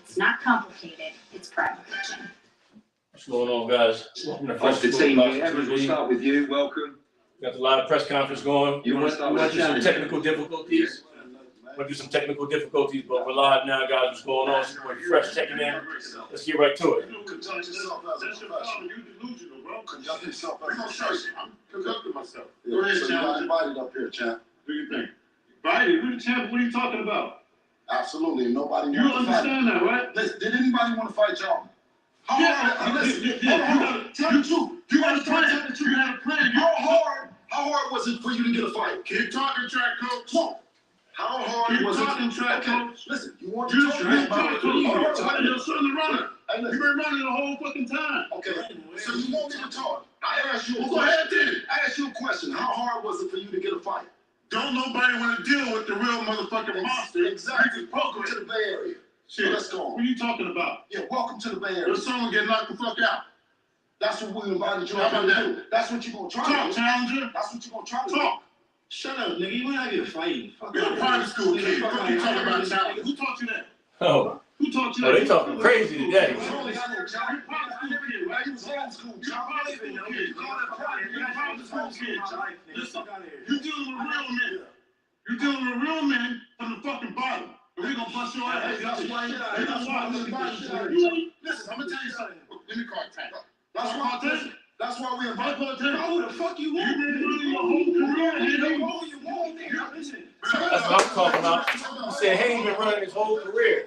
It's not complicated. It's private coaching. What's going on, guys? Welcome to Off the team here. Evans, we'll start with you. Welcome. Got a lot of press conference going. You want to start with some technical difficulties? We'll do some technical difficulties, but we're live now, guys. What's going on? We're fresh checking in. Let's get right to it. Conduct yourself as a professional. You delusional, bro. Conduct yourself as a professional. I'm conducting myself. Go ahead, so you got invited up here, champ. Do your thing. Invited? We're the champ. What are you talking about? Absolutely. Nobody You understand that, right? Listen, did anybody want to fight y'all? You got a plan. How hard was it for you to get a fight? Keep talking, track coach. No. How hard was it? Keep talking, track coach. Listen, you want to talk about it? Your son the runner. Hey, You've been running the whole fucking time. okay, so you want me to talk? I asked you a Go ahead, question. then. I asked you a question. How hard was it for you to get a fight? Don't nobody want to deal with the real motherfucking monster. Exactly. Welcome Prograis. to the Bay Area. Shit. Let's go. What are you talking about? Yeah, welcome to the Bay Area. Your son will get knocked the fuck out. That's what we invited you How up about to that? do. That's what you're going to try Talk, to do. challenger. That's what you're going to try to do. Talk. Shut up, nigga. You ain't out here fighting. You're a private school kid. What you talking about, challenger? Who taught you that? Oh, Who taught you that? they talking crazy today. You're a private school kid, right? He was homeschooled. You're a private school kid. You're a private school kid. Listen, you're dealing with real men. You're dealing with real men from the fucking bottom. And we're gonna bust your ass. That's why Listen, I'm gonna tell you something. Let me call it time. That's why we invited you. Who the fuck you You've want? been running your whole career, Listen. That's what I'm talking about. You said Haney been running his whole career.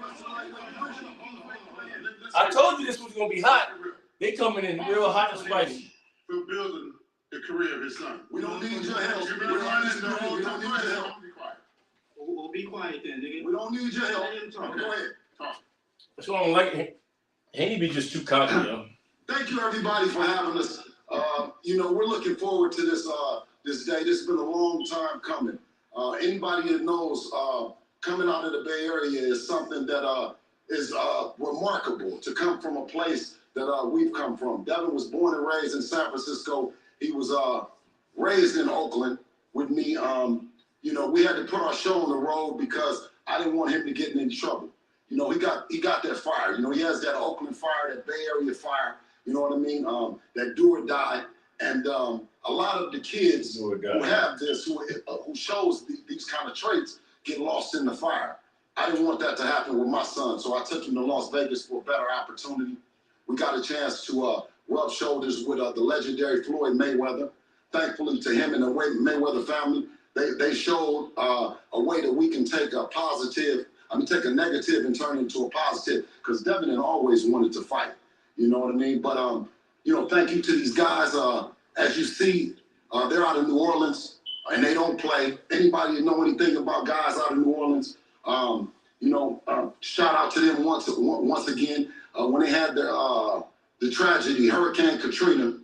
I told you this was gonna be hot. They coming in real hot and spicy. For building the career of his son. We don't need your help. You've We been running the don't whole need time. your help. Be quiet. Well, be quiet then, nigga. We don't need your help. Go ahead. That's what I don't like. Haney be just too cocky, yo. Thank you, everybody, for having us. We're looking forward to this day. This has been a long time coming. Anybody that knows, coming out of the Bay Area is something that is remarkable to come from a place that we've come from. Devin was born and raised in San Francisco. He was raised in Oakland with me. We had to put our show on the road because I didn't want him to get in any trouble. He got that fire. He has that Oakland fire, that Bay Area fire. You know what I mean? That do or die. And a lot of the kids who have this, who shows these kind of traits, get lost in the fire. I didn't want that to happen with my son, so I took him to Las Vegas for a better opportunity. We got a chance to rub shoulders with the legendary Floyd Mayweather. Thankfully to him and the Mayweather family, they showed a way that we can take take a negative and turn it into a positive, because Devin had always wanted to fight. You know what I mean? But, thank you to these guys. As you see, they're out of New Orleans, and they don't play. Anybody that know anything about guys out of New Orleans, shout out to them once again. When they had the tragedy, Hurricane Katrina,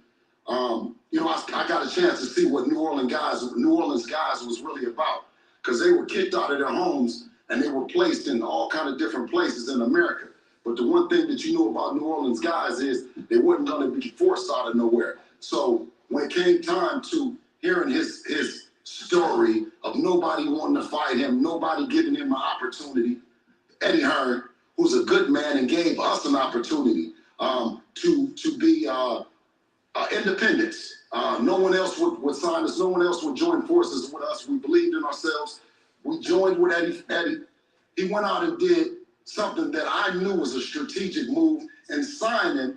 I got a chance to see what New Orleans guys was really about, because they were kicked out of their homes, and they were placed in all kind of different places in America. But the one thing that you know about New Orleans guys is they weren't going to be forced out of nowhere. So when it came time to hearing his story of nobody wanting to fight him, nobody giving him an opportunity, Eddie Hearn, who's a good man and gave us an opportunity to be independents. No one else would sign us. No one else would join forces with us. We believed in ourselves. We joined with Eddie. He went out and did something that I knew was a strategic move in signing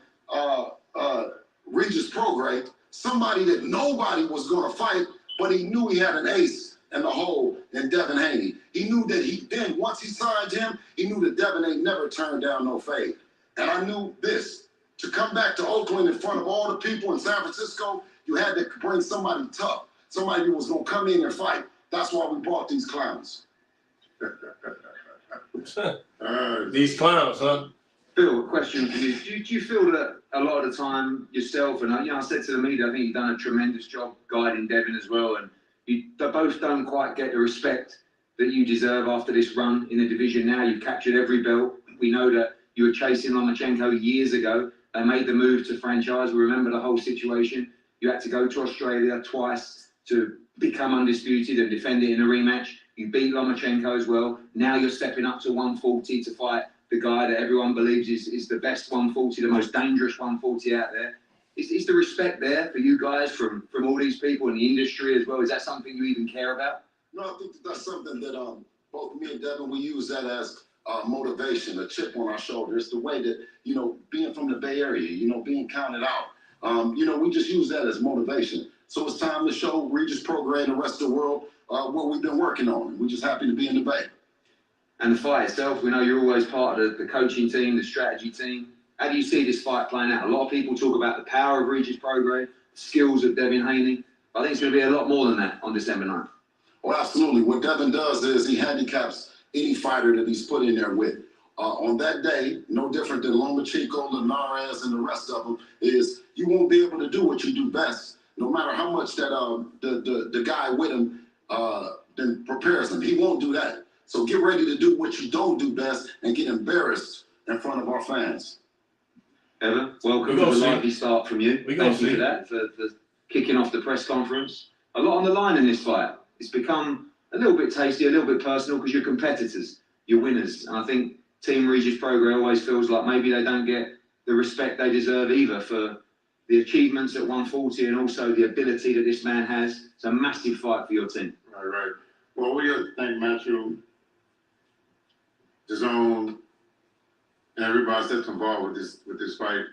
Regis Prograis, somebody that nobody was going to fight, but he knew he had an ace in the hole in Devin Haney. He knew that once he signed him, he knew that Devin ain't never turned down no fade. And I knew this, to come back to Oakland in front of all the people in San Francisco, you had to bring somebody tough, somebody who was going to come in and fight. That's why we brought these clowns. These clowns, huh? Phil, question for you. Do you feel that a lot of the time yourself, and I said to the media, I think you've done a tremendous job guiding Devin as well, and they both don't quite get the respect that you deserve after this run in the division now? You've captured every belt. We know that you were chasing Lomachenko years ago. They made the move to franchise. We remember the whole situation. You had to go to Australia twice to become undisputed and defend it in a rematch. You beat Lomachenko as well. Now you're stepping up to 140 to fight the guy that everyone believes is the best 140, the most dangerous 140 out there. Is the respect there for you guys from all these people in the industry as well? Is that something you even care about? No, I think that's something that both me and Devin, we use that as motivation, a chip on our shoulder. It's the way that, being from the Bay Area, being counted out, we just use that as motivation. So it's time to show Regis, Prograis, and the rest of the world what we've been working on. We're just happy to be in the Bay. And the fight itself, we know you're always part of the coaching team, the strategy team. How do you see this fight playing out? A lot of people talk about the power of Regis Prograis, the skills of Devin Haney. I think it's going to be a lot more than that on December 9th. Well, absolutely. What Devin does is he handicaps any fighter that he's put in there with. On that day, no different than Lomachenko, Linares, and the rest of them, is you won't be able to do what you do best, no matter how much that the guy with him then prepares him. He won't do that. So get ready to do what you don't do best and get embarrassed in front of our fans. Evan, welcome to the lively start from you. Thank you for that, for kicking off the press conference. A lot on the line in this fight. It's become a little bit tasty, a little bit personal because you're competitors, you're winners. And I think Team Regis Prograis always feels like maybe they don't get the respect they deserve either for the achievements at 140 and also the ability that this man has. It's a massive fight for your team. Right. Well, we got to thank Matthew, the zone, and everybody that's involved with this fight.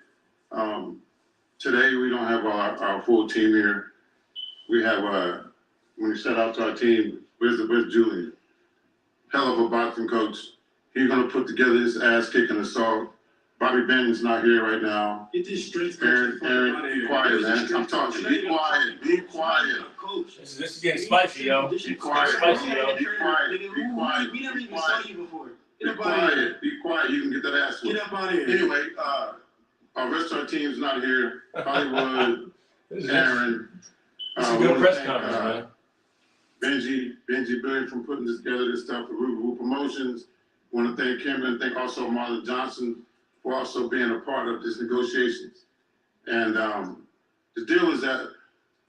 Today we don't have our full team here. We have when you set out to our team, where's Julian? Hell of a boxing coach. He's gonna put together his ass kicking assault. Bobby Benton's not here right now. Get this straight. Aaron, be quiet, man. I'm talking. Be quiet. Be quiet. This is getting spicy, yo. Be quiet. Spicy, yo. Be quiet. Be quiet. We never even saw you before. Be quiet. Be quiet. You can get that ass Get whooped. up out of here. Anyway, our rest of our team's not here. Hollywood, Aaron. It's a good press conference, man. Benji Billion from putting together this stuff for Rubu Promotions. Want to thank him and thank also Marlon Johnson for also being a part of these negotiations. And the deal is that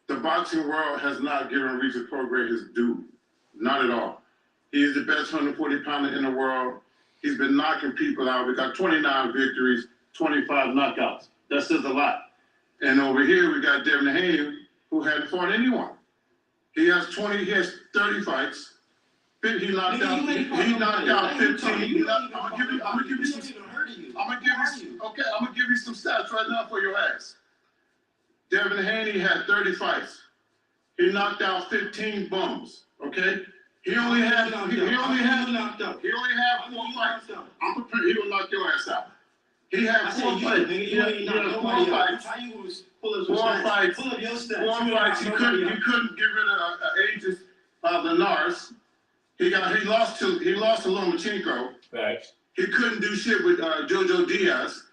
the boxing world has not given Regis Prograis his due, not at all. He is the best 140-pounder in the world. He's been knocking people out. We got 29 victories, 25 knockouts. That says a lot. And over here we got Devin Haney, who hadn't fought anyone. He has 30 fights. He knocked out 15. I'm gonna give you some stats right now for your ass. Devin Haney had 30 fights. He knocked out 15 bums. Okay? He only had 4 fights. I'm prepared. He will knock your ass out. He had 4 fights. He had 4 fights. 4 fights. 4 fights. He couldn't get rid of Aegis Linares. He lost to Lomachenko. Thanks. He couldn't do shit with Jojo Diaz,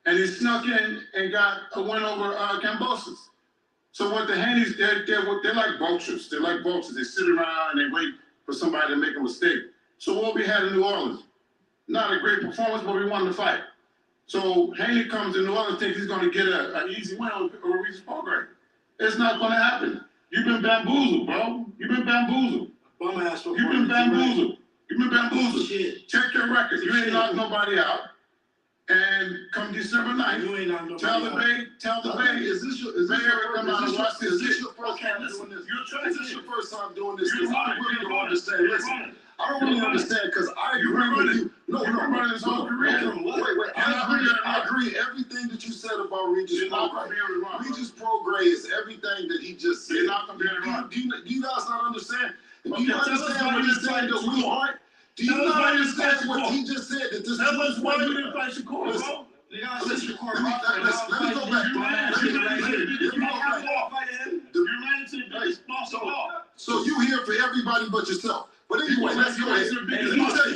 and he snuck in and got a win over Cambosis. So what the Haneys, they're like vultures. They're like vultures. They sit around and they wait for somebody to make a mistake. So what we had in New Orleans, not a great performance, but we won the fight. So Haney comes to New Orleans, thinks he's going to get an easy win over Regis Prograis. It's not going to happen. You've been bamboozled, bro. You've been bamboozled. You've been bamboozled. You've been bamboozled. Shit. Check your record. You ain't knocked nobody out. And come December 9th, You ain't knocked nobody tell the out. Bay, Is this your first time doing this? Because I really don't understand. Listen, I don't really understand because I agree with you. No. Wait. I agree everything that you said about Regis Prograis. Regis Prograis is everything that he just said. You're not comparing wrong. Do you guys not understand? Do Okay, you tell us understand why what you he's didn't saying fight that we Shakur. aren't? Do you Tell us not why you didn't understand fight what Shakur. he just said? That this Tell us why you is didn't fight Shakur, Listen. bro. Listen, let me go back. So you here for everybody but yourself. But anyway, let's go ahead. Let me tell you.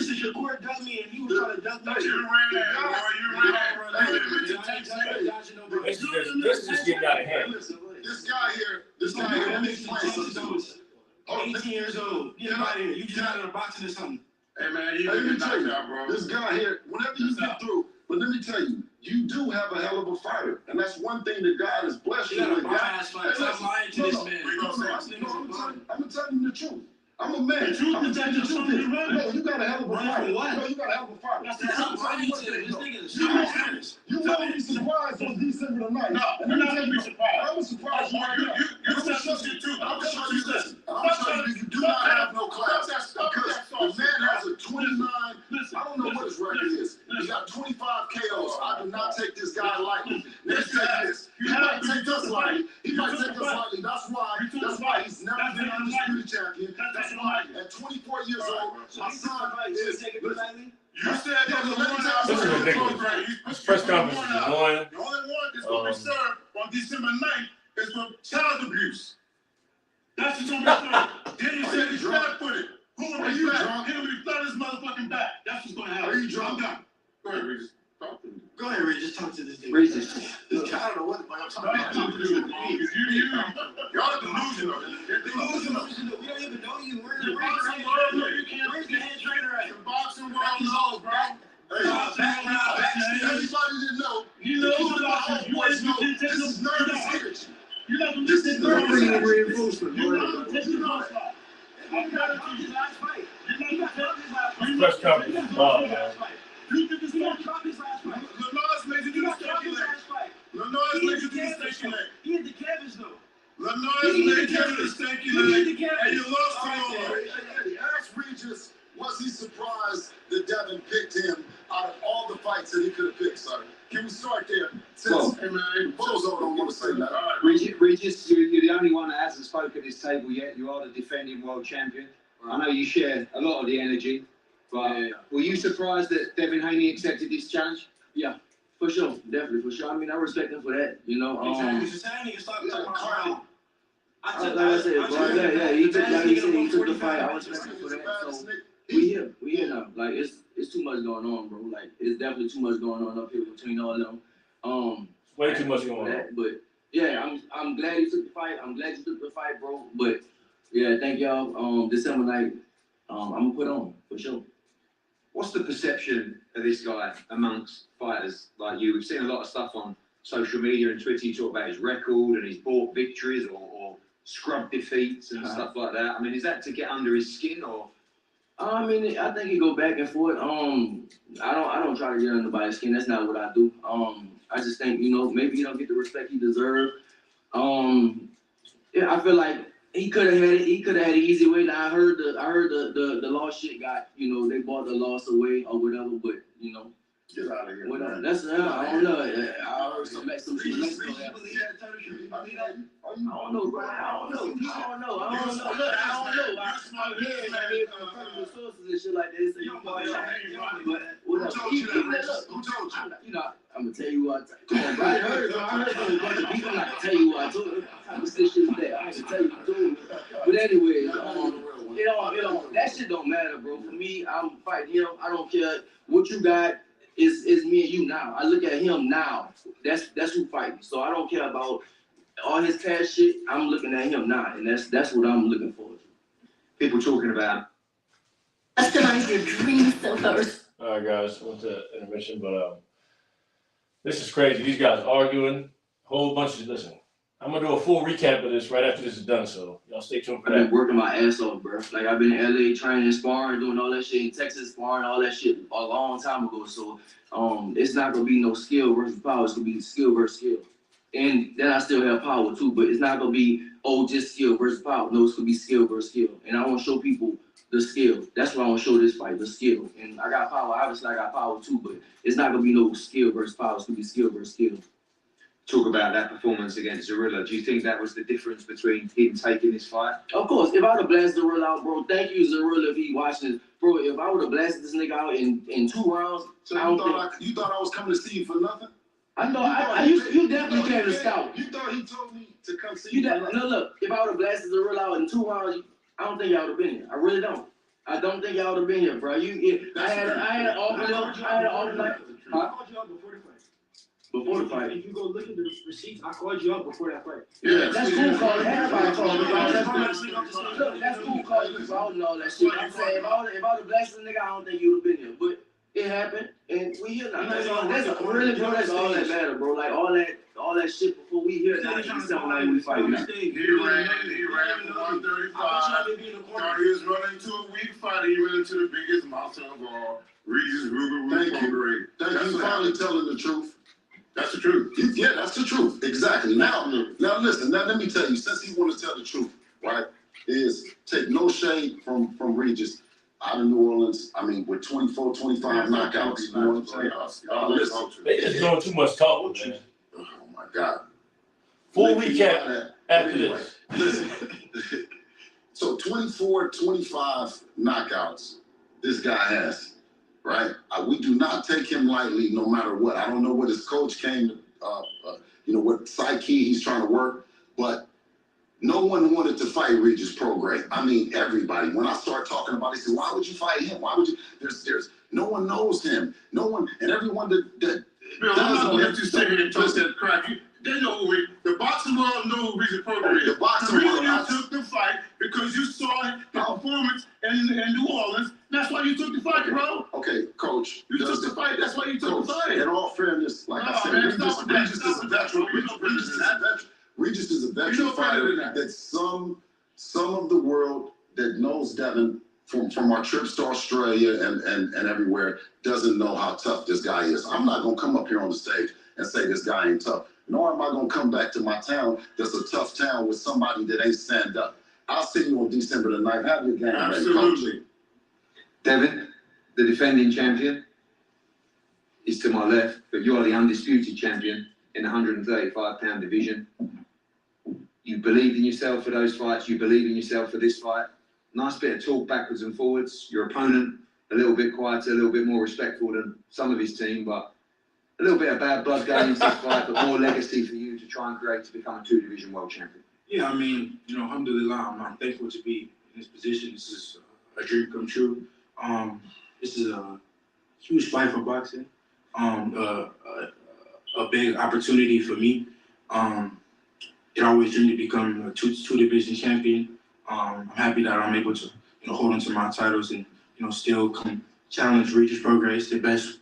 This is just getting out of hand. This guy here, let me explain something. 18 years old. Get him out of here. You just out of the boxing or something. Hey man, you Let me get tell knocked you, out, bro. this guy here, whenever you get through, but let me tell you, you do have a hell of a fighter. And that's one thing that God has blessed You you got with. a bum-ass fight. Stop lying to this man. I'm gonna tell you the truth. I'm a man. The truth is that you're something to run. No, you got a hell of a Run fight. from what? No, you got a hell of a fight. That's the truth. This nigga is You won't be surprised on December the 9th. No, you're not gonna be surprised. I'm surprised right now. You said some shit too. I'm showing you this. I'm showing you do not have no class. Because the man has a 29. I don't know what his record is. He got 25 KOs. I do not take this guy lightly. Let's take this. He might take us lightly. He might take us lightly. That's why he's never been undisputed champion. That's why at 24 years old, my son is. You said that the This is ridiculous. This press conference is annoying. The only one that's going to be served on December 9th is for child abuse. That's what's going to be served. Then you said he's flat-footed. Who will be flat? He'll be flat his motherfucking back. That's what's going to happen. Are you drunk? Go ahead, Regis. Talk to me. Go ahead, Regis. Talk to this dude. Regis. This guy, I don't know what the fuck I'm talking about. Y'all are delusional. You're delusional. We don't even know you. We're The boxing world, you can't Where's the head trainer at? The boxing world knows, bro. Everybody didn't know. You know who the fuck you Boys know. is. This is nervous energy. You're not gonna This listen is to nervous me. energy. Reinforcement. You're not gonna take his last fight. I'm not gonna take his last fight. You're not gonna take his last fight. This press conference is wild, man. You did this last fight. His last fight. Lenoir's made you do the stinky leg. Lenoir's made you do the stinky leg. He hit the canvas though. Lenoir's made you do the stinky leg. And you lost to Lenoir. Ask Regis, was he surprised that Devin picked him out of all the fights that he could have picked, sir? Can we start there? Well, Since, hey man, Bozo don't want to say that. Regis, you're the only one that hasn't spoken at this table yet. You are the defending world champion. I know you share a lot of the energy, but were you surprised that Devin Haney accepted this challenge? Yeah, for sure, definitely, for sure. I mean, I respect him for that, you know. I like I said, bro, yeah, he took, like he said, he took the fight. I respect him for that. So we here now. Like it's too much going on, bro. Like it's definitely too much going on up here between all of them. Way too much going on. But yeah, I'm glad he took the fight. I'm glad you took the fight, bro. But yeah, thank y'all. December night, I'm gonna put on for sure. What's the perception of this guy amongst fighters like you? We've seen a lot of stuff on social media and Twitter. You talk about his record and his bought victories or scrub defeats and stuff like that. I mean, is that to get under his skin or? I mean, I think it go back and forth. I don't try to get under anybody's skin. That's not what I do. I just think, you know, maybe he don't get the respect he deserves. Yeah, I feel like he could have had it. He could have had an easy way. Now I heard the loss shit got, you know, they bought the loss away or whatever. But you know, Get out of here. whatever. That's I don't know. I heard some shit. I don't know, bro. I don't know. Look, I heard from sources and shit like this. So you know, but whatever. Who told you? You know, I'm gonna tell you what. Come on, bro. I heard from a bunch of people. I'm not gonna tell you what I told you. This shit is there. I can tell you what I told you. But anyways, it don't. That shit don't matter, bro. For me, I'm fighting him. I don't care what you got. Is me and you now. I look at him now. That's who fighting. So I don't care about all his past shit. I'm looking at him now, and that's what I'm looking for. People talking about. Customize your dream sofas. All right, guys, went to intermission, but this is crazy. These guys arguing, whole bunch of, listen, I'm gonna do a full recap of this right after this is done, so y'all stay tuned for I've been that. working my ass off, bro. Like I've been in LA training, sparring, doing all that shit in Texas, sparring, all that shit a long time ago. So it's not gonna be no skill versus power. It's gonna be skill versus skill. And then I still have power too, but it's not gonna be just skill versus power. No, it's gonna be skill versus skill. And I want to show people the skill. That's what I want to show this fight, the skill. And I got power. Obviously, I got power too, but it's not gonna be no skill versus power. It's gonna be skill versus skill. Talk about that performance against Zorilla. Do you think that was the difference between him taking this fight? Of course, if I would have blasted Zorilla out, bro, thank you, Zorilla, if he watching this. Bro, if I would have blasted this nigga out in 2 rounds, So you thought I was coming to see you for nothing? You definitely came to scout. You thought he told me to come see You you for no, nothing? look, if I would have blasted Zorilla out in 2 rounds, I don't think y'all would have been here. I really don't. I don't think y'all would have been here, bro. I had an off night. Huh? Before the fight. If you go look at the receipts, I called you up before that fight. Yeah, That's cool, Carl. Everybody called me, bro. Look, that's cool, Carl. You out and all that shit. I'm saying, if I would have blasted the nigga, I don't think you would have been here. But it happened, and we here now. That's really, bro. That's all that matter, bro. Like all that shit before we here now. December 9th, we fight now. He ran for 135. Thought he was running to a weak fighter. He ran into the biggest monster of all, Regis Prograis. Thank you. Finally telling the truth. That's the truth. Yeah, that's the truth. Exactly. Now listen. Now let me tell you. Since he want to tell the truth, right? Is take no shade from Regis out of New Orleans. I mean, with 24, 25 knockouts. You know what I'm saying? They just doing too much talking, man. Oh my God. Full recap after Anyway, this. Listen. So 24, 25 knockouts this guy has, right? We do not take him lightly no matter what. I don't know what his coach came, what psyche he's trying to work, but no one wanted to fight Regis Prograis. I mean, everybody. When I start talking about it, they say, why would you fight him? Why would you? There's no one knows him. No one, and everyone that Bill, I'm not going to let you sit here and talk that crap. They know who the boxing world knows who Regis Prograis is. The boxing reason world, you took the fight because you saw the performance in New Orleans. That's why you took the fight, bro. Okay, coach. You took the fight. That's why you took the fight. In all fairness, like I said, Regis is a veteran. Regis is a veteran fighter that some of the world that knows Devin from our trips to Australia and everywhere doesn't know how tough this guy is. I'm not gonna come up here on the stage and say this guy ain't tough. Nor am I gonna come back to my town that's a tough town with somebody that ain't stand up. I'll see you on December the 9th. Have your game ready, coach. Devin, the defending champion, is to my left, but you're the undisputed champion in the 135-pound division. You believed in yourself for those fights. You believe in yourself for this fight. Nice bit of talk backwards and forwards. Your opponent, a little bit quieter, a little bit more respectful than some of his team, but a little bit of bad blood going into this fight, but more legacy for you to try and create to become a two-division world champion. Yeah, I mean, alhamdulillah, I'm thankful to be in this position. This is a dream come true. This is a huge fight for boxing. A big opportunity for me. It always dreamed to become a two-division champion. I'm happy that I'm able to, hold on to my titles and, still come challenge Regis Prograis, the best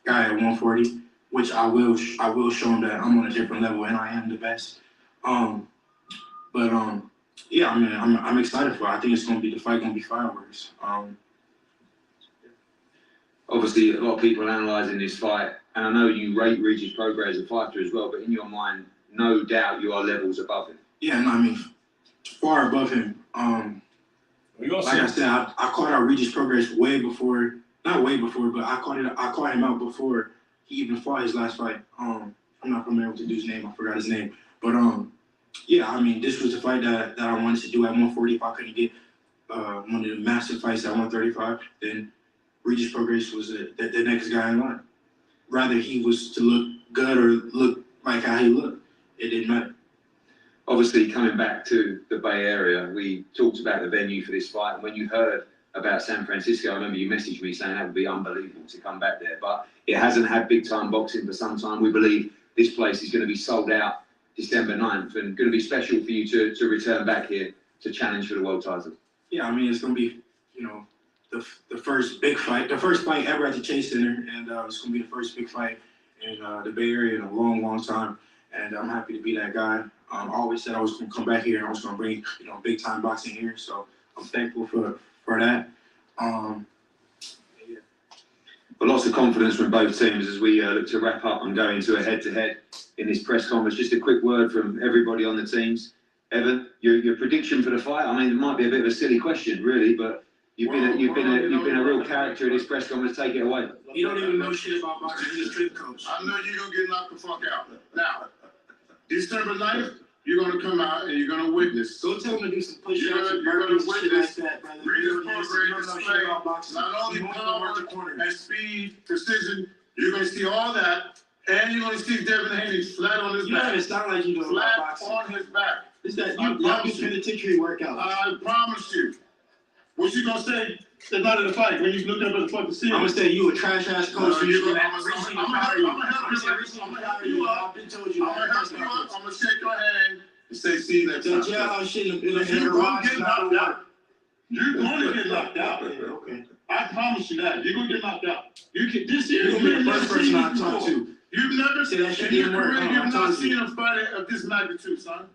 guy at 140, which I will show him that I'm on a different level and I am the best. Yeah, I mean, I'm excited for it. I think the fight gonna be fireworks. Obviously, a lot of people analysing this fight, and I know you rate Regis Prograis as a fighter as well, but in your mind, no doubt you are levels above him. Yeah, no, I mean, far above him. Like I said, I caught out Regis Prograis not way before, but I caught him out before he even fought his last fight. I'm not familiar with the dude's name. I forgot his name. But yeah, I mean, this was the fight that I wanted to do at 140. If I couldn't get one of the massive fights at 135, then Regis Prograis was the next guy in line. Rather he was to look good or look like how he looked, it didn't matter. Obviously, coming back to the Bay Area, we talked about the venue for this fight, and when you heard about San Francisco, I remember you messaged me saying that would be unbelievable to come back there, but it hasn't had big-time boxing for some time. We believe this place is going to be sold out December 9th and going to be special for you to return back here to challenge for the world title. Yeah, I mean, it's going to be, the first big fight, the first fight ever at the Chase Center, and it's going to be the first big fight in the Bay Area in a long, long time, and I'm happy to be that guy. I always said I was going to come back here and I was going to bring, big-time boxing here, so I'm thankful for that. Yeah. Well, lots of confidence from both teams as we look to wrap up and go into a head-to-head in this press conference. Just a quick word from everybody on the teams. Evan, your prediction for the fight? I mean, it might be a bit of a silly question, really, but you've been a real character in this press conference. Take it away. You don't even know shit about boxing. You're a strength coach. I know you're going to get knocked the fuck out. Now, December 9th, you're going to come out and you're going to witness. Go tell him to do some push-ups. You're going to witness that, brother. Regis Prograis display not only power and speed, precision. You're going to see all that, and you're going to see Devin Haney flat on his back. You don't even sound like you know flat about boxing. on his back. It's that you penitentiary workout. I promise you. What you going to say the night of the fight when you look up at the fucking scene? I'm going to say you a trash-ass coach. I'm going to help you up. I've been told you. I'm going to help you up. I'm going to shake your hand and say, see that time. So jailhouse shit in You're going to get knocked out. You're going to get knocked out. Okay. I promise you that. You're going to get knocked out. This year, You're going to be the first person I talk to. You've never Say that shit In your didn't work. career, you've I not told seen you. a fight of this magnitude, son.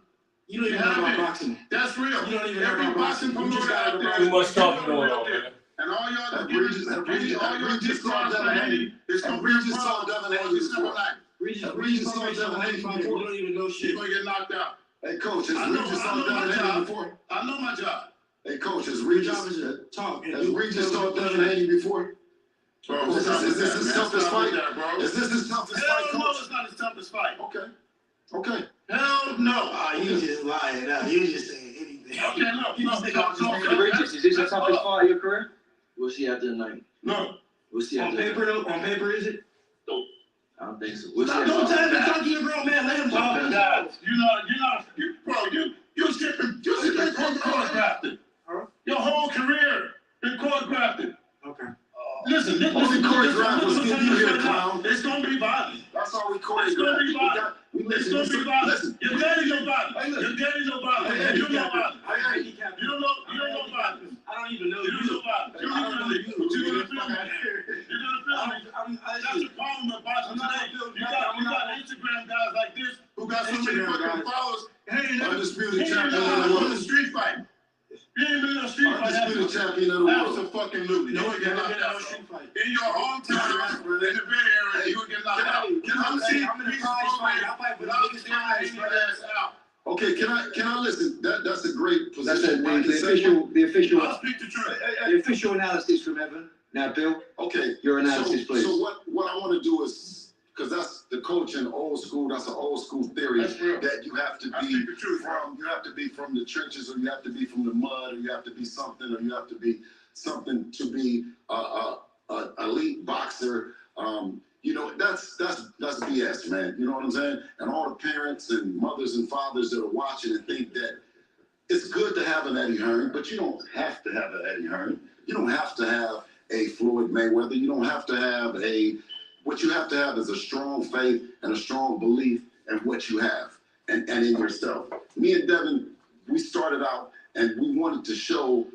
You don't even know about boxing. That's real. You don't even know Every about boxing boxing. You just promoter got out there. Too much talking going on, man. And all y'all that give Regis us, all y'all Regis dick saw cards for Devin Haney, Haney. it's And gonna be a Regis saw problem Devin on Haney December before. 9th. Regis saw Devin Haney You before. don't even know You're shit. gonna get knocked out. Hey, coach, has I know Regis saw my Devin Haney job. before? I know my job. Hey, coach, has Your job Regis is to talk. has Regis saw Devin Haney before? Bro, Is this his toughest fight? bro? Is this his toughest fight, Hell no, coach? it's not his toughest fight. Okay. Hell no. You just lying now. You just saying anything. Okay, look. Regis, is this the toughest fight of your career? We'll see after the night. No. We'll see On after the night. paper, though? On paper, is it? I don't think so. We'll see Stop after doing the time to night. talk to your grown man. Let him talk. You're skipping court grafted. Huh? Your whole career been court grafted. Okay. Listen, Only choreographed was give you here, clown. It's gonna be violent. That's all we It's gonna choreographed. be violent. It's gonna be violent. Listen. Your daddy know violence. Hey, listen. Your daddy know violence. Hey, You know violence. handicapped. You don't know violence. I don't even know You don't know violence. You don't know you. You're gonna feel me. You're gonna feel me. That's the problem with boxing today. You got Instagram guys like this who got so many fucking followers. Hey, Undisputed he champion ain't of the been in a world. street fight. He ain't been in a street fight. Undisputed champion of the world. Absolutely. You would get knocked out. In your hometown, in the Bay Area, you would get knocked out. I'm seeing I'm in a Regis prize fight. I Prograis fight for the without biggest getting prize, any bro. ass out. Okay, can I listen? That's a great That's position. the official, I'll speak the truth. the official analysis from Evan. Now, Bill, Okay. your analysis, please. So what I want to do is, because that's the coaching old school. That's an old school theory That's real. that you have to I be speak the truth, bro. from. You have to be from the trenches, or you have to be from the mud, or you have to be something, or you have to be something to be a elite boxer. You know, that's BS, man. You know what I'm saying? And all the parents and mothers and fathers that are watching and think that it's good to have an Eddie Hearn, but you don't have to have an Eddie Hearn. You don't have to have a Floyd Mayweather. You don't have to have what you have to have is a strong faith and a strong belief in what you have and in yourself. Me and Devin, we started out and we wanted to show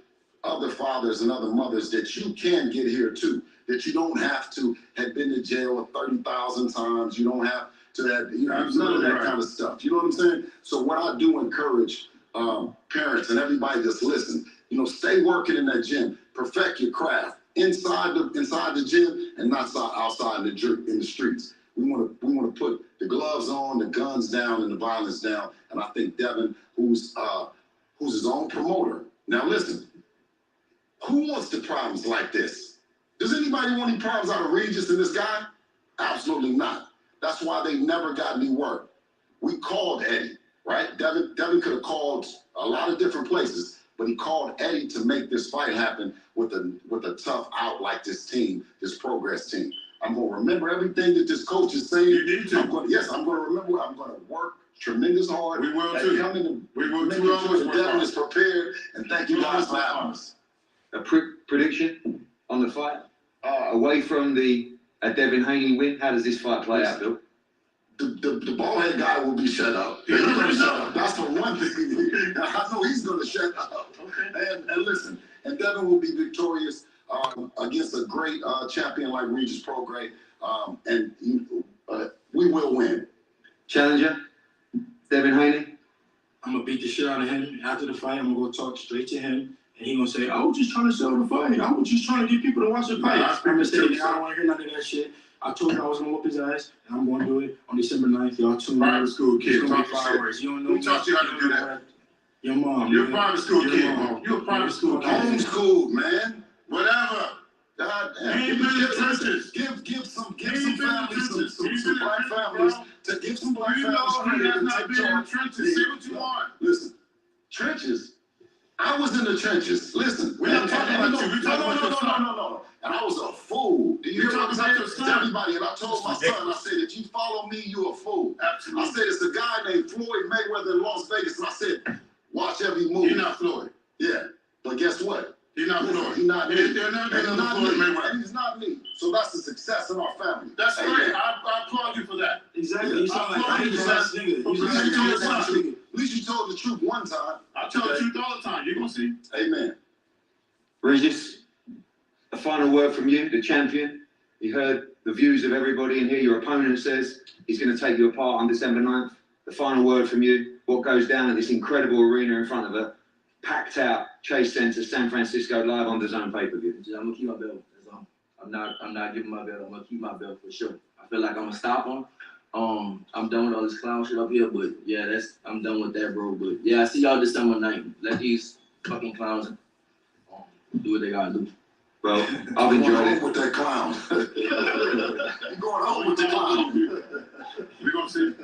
other fathers and other mothers that you can get here too, that you don't have to have been to jail 30,000 times. You don't have to have, none of that kind of stuff. You know what I'm saying? So what I do encourage parents and everybody that's listening, stay working in that gym, perfect your craft inside the gym and not outside in the streets. We want to put the gloves on, the guns down, and the violence down. And I think Devin, who's his own promoter. Now listen, who wants the problems like this? Does anybody want any problems out of Regis and this guy? Absolutely not. That's why they never got any work. We called Eddie, right? Devin could have called a lot of different places, but he called Eddie to make this fight happen with a tough out like this team, this Prograis team. I'm going to remember everything that this coach is saying. You need to. I'm going to remember. I'm going to work tremendous hard. We will too. We will too. Making sure that Devin is prepared. And thank you guys for having us. A prediction on the fight? Away from the Devin Haney win, how does this fight play out, Bill? The ballhead guy will be shut up. He's going to shut up. That's the one thing. I know he's going to shut up. Okay. And listen, and Devin will be victorious against a great champion like Regis Prograis. And we will win. Challenger, Devin Haney? I'm going to beat the shit out of him. After the fight, I'm going to go talk straight to him. And he's going to say, I was just trying to sell the fight. I was just trying to get people to watch the fight. I'm going to say, I don't want to hear none of that shit. I told you I was going to whoop his ass, and I'm going to do it on December 9th. Y'all tune in. Private school kid. It's going to be fireworks. You don't know Who taught you how to do that? Your mom. You're a private school kid, bro. You're a private school kid. Homeschooled, man. Whatever. God He damn. ain't been in the trenches. Give some He ain't been in the families, trenches. some He's been in the black trenches, families, bro. to give some black You families know he credit has and not take been in the charge. trenches. Say what you want. Listen, trenches. I was in the trenches. Listen, We're not talking about you. We're talking about your son. No. And I was a fool. Do you hear what I'm saying? Your It's son. everybody. And I told my son, I said, if you follow me, you're a fool. Absolutely. I said, it's a guy named Floyd Mayweather in Las Vegas. And I said, watch every move. He's not Floyd. Yeah. But guess what? He's not Listen, Floyd. he's not me. They're not And getting he's another not Floyd me. Mayweather. And he's not me. So that's the success in our family. That's Amen. great. I applaud you for that. Exactly. Yeah. You sound like I a bitch ass nigga. But You listen sound to like your a bitch ass son. nigga. At least you told the truth one time. I tell the truth all the time. You're going to see. Amen. Regis, a final word from you, the champion. You heard the views of everybody in here. Your opponent says he's going to take you apart on December 9th. The final word from you, what goes down at this incredible arena in front of a packed out Chase Center, San Francisco, live on the Zone pay-per-view. I'm gonna keep my belt. That's all. I'm not giving my belt. I'm gonna keep my belt for sure. I feel like I'm gonna stop him. I'm done with all this clown shit up here, but yeah, I'm done with that, bro. But yeah, I see y'all December 9th. Let these fucking clowns do what they gotta do. Well, I've enjoyed it. With that clown. You're going home with the clown. We're gonna see.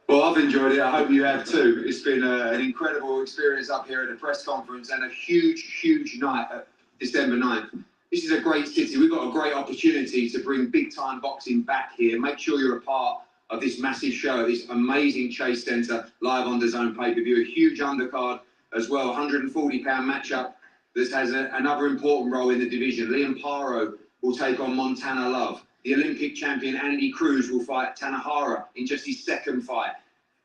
Well, I've enjoyed it. I hope you have too. It's been an incredible experience up here at the press conference and a huge, huge night at December 9th. This is a great city. We've got a great opportunity to bring big-time boxing back here. Make sure you're a part of this massive show, this amazing Chase Center live on the Zone pay-per-view. A huge undercard as well, 140-pound matchup that has another important role in the division. Liam Paro will take on Montana Love. The Olympic champion Andy Cruz will fight Tanahara in just his second fight.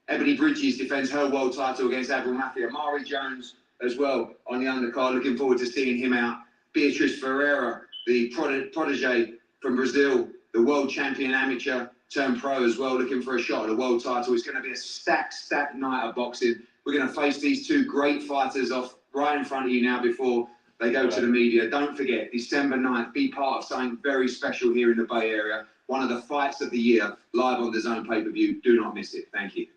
Ebony Bridges defends her world title against Avril Mafia. Mari Jones as well on the undercard. Looking forward to seeing him out. Beatriz Ferreira, the protege from Brazil, the world champion amateur turned pro as well, looking for a shot at the world title. It's going to be a stacked night of boxing. We're going to face these two great fighters off right in front of you now before they go to the media. Don't forget, December 9th, be part of something very special here in the Bay Area. One of the fights of the year, live on the Zone pay-per-view. Do not miss it. Thank you.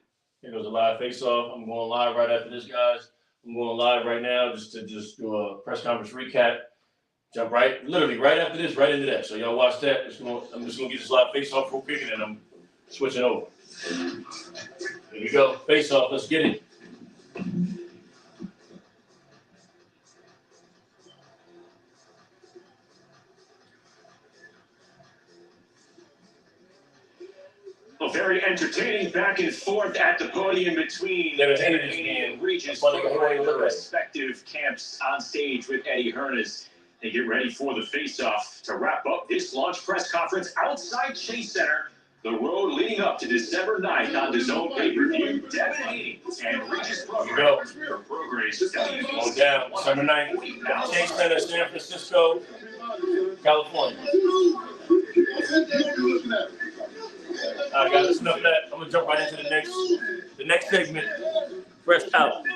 Here goes a live face-off. I'm going live right after this, guys. I'm going live right now just to do a press conference recap. Jump literally right after this, right into that. So y'all watch that. I'm just gonna get this live face-off real quick, and then I'm switching over. Here we go, face-off. Let's get it. A very entertaining back and forth at the podium between Devin, Haney, and Regis from their respective camps on stage with Eddie Hernas. They get ready for the face-off to wrap up this launch press conference outside Chase Center. The road leading up to December 9th on the Zone pay-per-view. Devin Haney and Regis Prograis for Prograis. Going down December 9th, Chase Center, San Francisco, California. All right, guys, that's enough of that. I'm gonna jump right into the next segment. Fresh out.